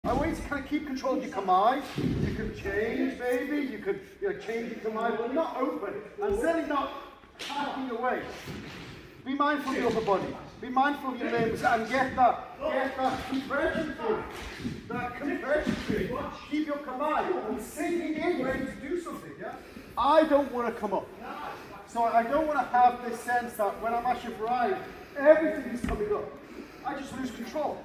I want you to kind of keep control of your kamae. You can change, maybe. You could change your kamae, but not open. And certainly not hacking away. Be mindful of your upper body. Be mindful of your limbs and get that compression through. That compression through. Keep your kamae sinking in, ready to do something. Yeah? I don't want to come up. So I don't want to have this sense that when I'm Ashi Barai, everything is coming up. I just lose control.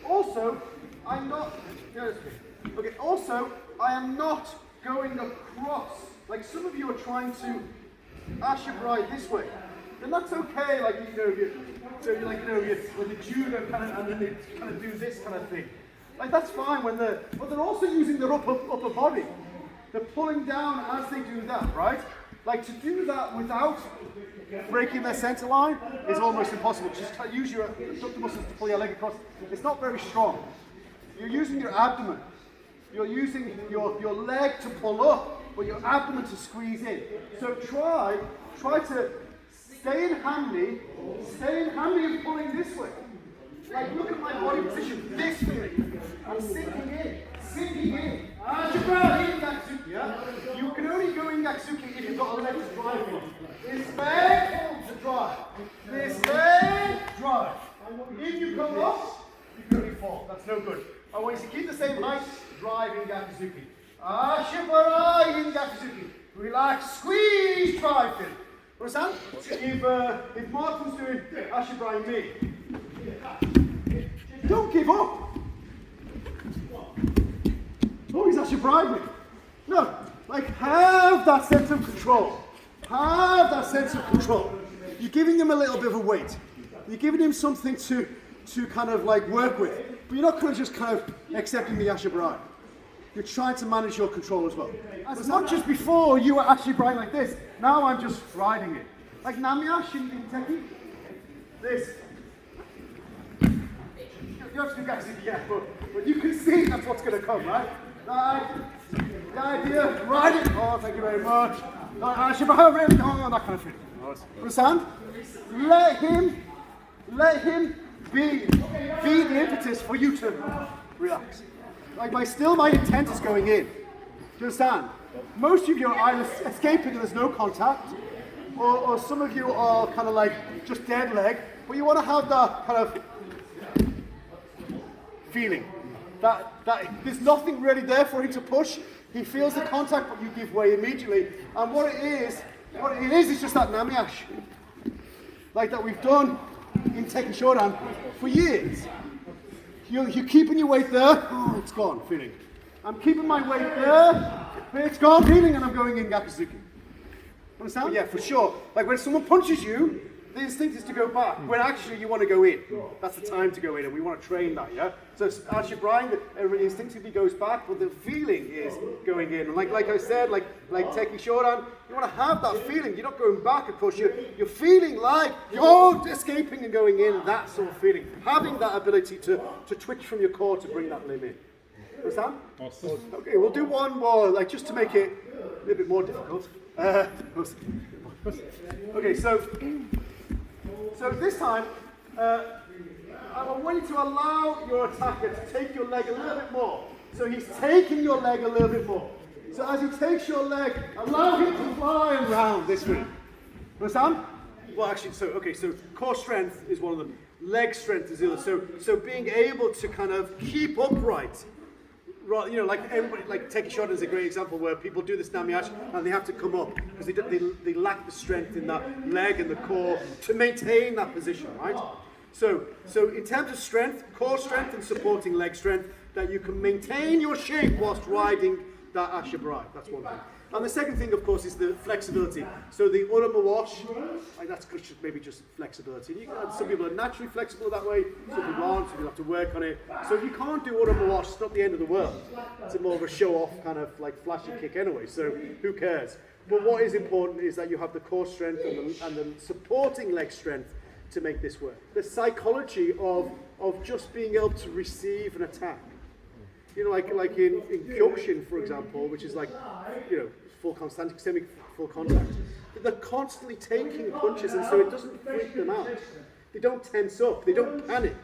Also, I'm not. Okay. Also, I am not going across. Like some of you are trying to Ashi Barai this way. And that's okay, like, when the judo kind of, and then they kind of do this kind of thing. Like, that's fine but they're also using their upper body. They're pulling down as they do that, right? Like, to do that without breaking their center line is almost impossible. Just use your abductor muscles to pull your leg across. It's not very strong. You're using your abdomen. You're using your leg to pull up, but your abdomen to squeeze in. So try to stay in handy and pulling this way. Like, look at my body position this way. I'm sinking in. Ashi Barai in Gatsuki, yeah? You can only go in Gatsuki if you've got a leg to drive from. This leg to drive. This leg, drive. If you come up, you can only fall. That's no good. I want you to keep the same height, drive in Gatsuki. Ashi Barai in Gatsuki. Relax, squeeze, drive in. Understand? If Martin's doing Ashi Barai me, don't give up. Oh, he's Ashi Barai me. No, like have that sense of control. Have that sense of control. You're giving him a little bit of a weight. You're giving him something to kind of like work with. But you're not kind of just kind of accepting the Ashi Barai. You're trying to manage your control as well. It's not just before you were Ashi Barai like this. Now I'm just riding it. Like Namiashi in technique. This. You have to do Gatsuki, yeah, but you can see that's what's going to come, right? The idea, ride it. Oh, thank you very much. Ashi Barai, oh, that kind of thing. Understand? Let him be the impetus for you to relax. Like my intent is going in. Do you understand? Most of you are either escaping and there's no contact, or some of you are kind of like just dead leg, but you want to have that kind of feeling. That there's nothing really there for him to push. He feels the contact, but you give way immediately. And what it is just that namiashi. Like that we've done in Tekken Shodan for years. You're keeping your weight there. Oh, it's gone, feeling. I'm keeping my weight there. It's gone, feeling, and I'm going in Gakuzuki. Understand? But yeah, for sure. Like when someone punches you, the instinct is to go back. When actually you want to go in. That's the time to go in, and we want to train that, yeah? So Ashi Barai, everybody instinctively goes back, but the feeling is going in. And like I said, like Tekken Shodan, you want to have that feeling. You're not going back and push. You're feeling like you're escaping and going in, that sort of feeling. Having that ability to twitch from your core to bring that limb in. Understand? Awesome. Okay, we'll do one more, like just to make it a little bit more difficult. Okay, so this time, I want you to allow your attacker to take your leg a little bit more. So he's taking your leg a little bit more. So as he takes your leg, allow him to fly around this way. Understand? Well, actually, so core strength is one of them. Leg strength is the other. So being able to kind of keep upright. Right, you know, like everybody, like Tekken Shodan is a great example where people do this namiashi and they have to come up because they lack the strength in that leg and the core to maintain that position, right? So in terms of strength, core strength and supporting leg strength, that you can maintain your shape whilst riding that Ashi Barai. That's one thing. And the second thing, of course, is the flexibility. So the urama wash, like that's maybe just flexibility. Some people are naturally flexible that way, some people aren't, so you have to work on it. So if you can't do urama wash, it's not the end of the world. It's more of a show-off kind of like flashy kick anyway, so who cares? But what is important is that you have the core strength and the supporting leg strength to make this work. The psychology of just being able to receive an attack. You know, like in Kyokushin, for example, which is like, you know, semi-full contact. They're constantly taking punches, and so it doesn't freak them out. They don't tense up. They don't panic.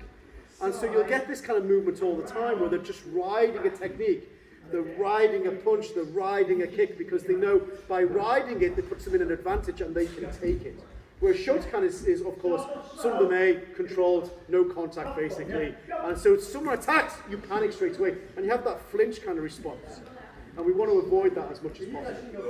And so you'll get this kind of movement all the time where they're just riding a technique. They're riding a punch, they're riding a kick, because they know by riding it, it puts them in an advantage and they can take it. Whereas Shotokan is of course, Sundame, controlled, no contact basically. And so someone attacks, you panic straight away, and you have that flinch kind of response. And we want to avoid that as much as possible.